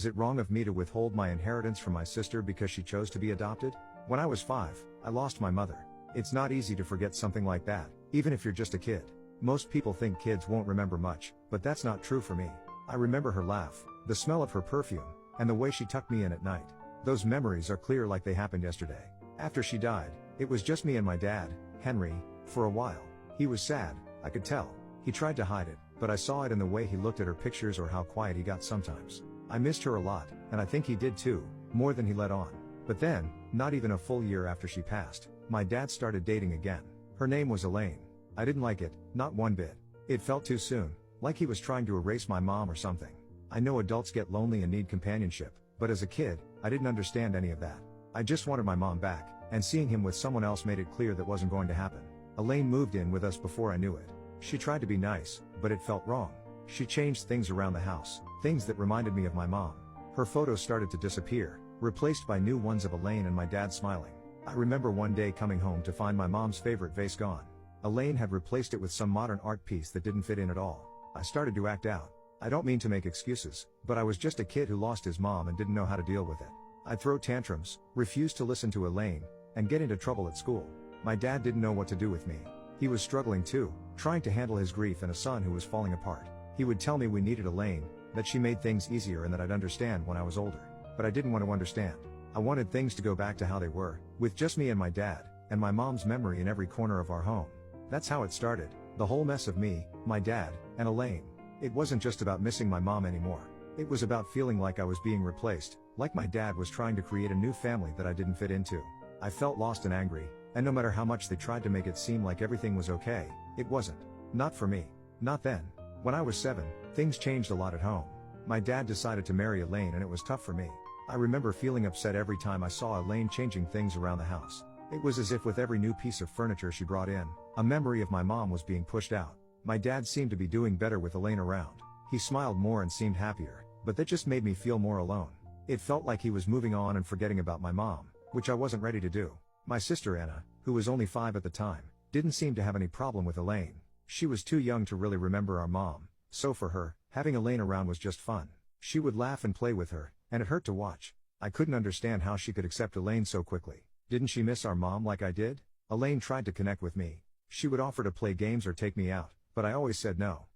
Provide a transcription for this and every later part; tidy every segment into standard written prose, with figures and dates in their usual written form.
Is it wrong of me to withhold my inheritance from my sister because she chose to be adopted? When I was 5, I lost my mother. It's not easy to forget something like that, even if you're just a kid. Most people think kids won't remember much, but that's not true for me. I remember her laugh, the smell of her perfume, and the way she tucked me in at night. Those memories are clear like they happened yesterday. After she died, it was just me and my dad, Henry, for a while. He was sad, I could tell. He tried to hide it, but I saw it in the way he looked at her pictures or how quiet he got sometimes. I missed her a lot, and I think he did too, more than he let on. But then, not even a full year after she passed, my dad started dating again. Her name was Elaine. I didn't like it, not one bit. It felt too soon, like he was trying to erase my mom or something. I know adults get lonely and need companionship, but as a kid, I didn't understand any of that. I just wanted my mom back, and seeing him with someone else made it clear that wasn't going to happen. Elaine moved in with us before I knew it. She tried to be nice, but it felt wrong. She changed things around the house, things that reminded me of my mom. Her photos started to disappear, replaced by new ones of Elaine and my dad smiling. I remember one day coming home to find my mom's favorite vase gone. Elaine had replaced it with some modern art piece that didn't fit in at all. I started to act out. I don't mean to make excuses, but I was just a kid who lost his mom and didn't know how to deal with it. I'd throw tantrums, refuse to listen to Elaine, and get into trouble at school. My dad didn't know what to do with me. He was struggling too, trying to handle his grief and a son who was falling apart. He would tell me we needed Elaine, that she made things easier and that I'd understand when I was older. But I didn't want to understand. I wanted things to go back to how they were, with just me and my dad, and my mom's memory in every corner of our home. That's how it started, the whole mess of me, my dad, and Elaine. It wasn't just about missing my mom anymore. It was about feeling like I was being replaced, like my dad was trying to create a new family that I didn't fit into. I felt lost and angry, and no matter how much they tried to make it seem like everything was okay, it wasn't. Not for me. Not then. When I was 7, things changed a lot at home. My dad decided to marry Elaine and it was tough for me. I remember feeling upset every time I saw Elaine changing things around the house. It was as if with every new piece of furniture she brought in, a memory of my mom was being pushed out. My dad seemed to be doing better with Elaine around. He smiled more and seemed happier, but that just made me feel more alone. It felt like he was moving on and forgetting about my mom, which I wasn't ready to do. My sister Anna, who was only 5 at the time, didn't seem to have any problem with Elaine. She was too young to really remember our mom, so for her, having Elaine around was just fun. She would laugh and play with her, and it hurt to watch. I couldn't understand how she could accept Elaine so quickly. Didn't she miss our mom like I did? Elaine tried to connect with me. She would offer to play games or take me out, but I always said no.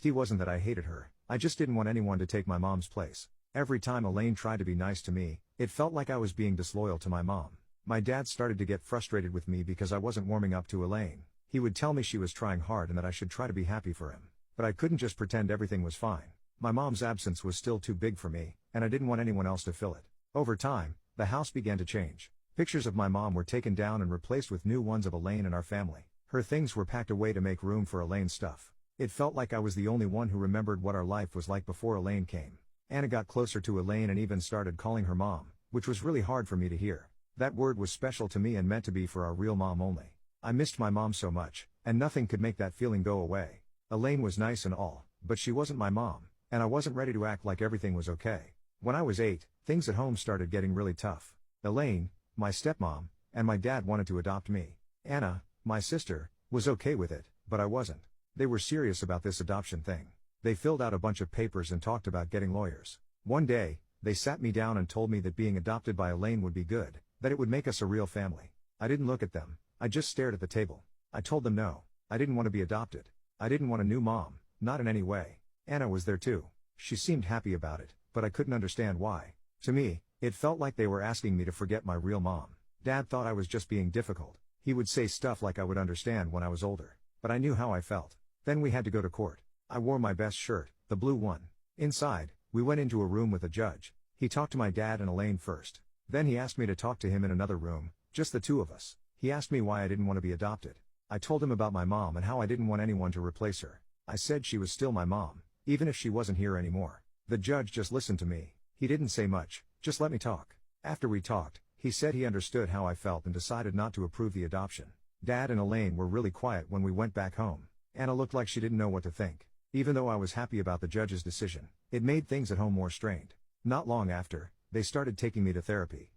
It wasn't that I hated her, I just didn't want anyone to take my mom's place. Every time Elaine tried to be nice to me, it felt like I was being disloyal to my mom. My dad started to get frustrated with me because I wasn't warming up to Elaine. He would tell me she was trying hard and that I should try to be happy for him. But I couldn't just pretend everything was fine. My mom's absence was still too big for me, and I didn't want anyone else to fill it. Over time, the house began to change. Pictures of my mom were taken down and replaced with new ones of Elaine and our family. Her things were packed away to make room for Elaine's stuff. It felt like I was the only one who remembered what our life was like before Elaine came. Anna got closer to Elaine and even started calling her mom, which was really hard for me to hear. That word was special to me and meant to be for our real mom only. I missed my mom so much, and nothing could make that feeling go away. Elaine was nice and all, but she wasn't my mom, and I wasn't ready to act like everything was okay. When I was 8, things at home started getting really tough. Elaine, my stepmom, and my dad wanted to adopt me. Anna, my sister, was okay with it, but I wasn't. They were serious about this adoption thing. They filled out a bunch of papers and talked about getting lawyers. One day, they sat me down and told me that being adopted by Elaine would be good, that it would make us a real family. I didn't look at them, I just stared at the table. I told them no, I didn't want to be adopted. I didn't want a new mom, not in any way. Anna was there too. She seemed happy about it, but I couldn't understand why. To me, it felt like they were asking me to forget my real mom. Dad thought I was just being difficult. He would say stuff like I would understand when I was older. But I knew how I felt. Then we had to go to court. I wore my best shirt, the blue one. Inside, we went into a room with a judge. He talked to my dad and Elaine first. Then he asked me to talk to him in another room, just the two of us. He asked me why I didn't want to be adopted. I told him about my mom and how I didn't want anyone to replace her. I said she was still my mom, even if she wasn't here anymore. The judge just listened to me. He didn't say much, just let me talk. After we talked, he said he understood how I felt and decided not to approve the adoption. Dad and Elaine were really quiet when we went back home. Anna looked like she didn't know what to think. Even though I was happy about the judge's decision, it made things at home more strained. Not long after, they started taking me to therapy.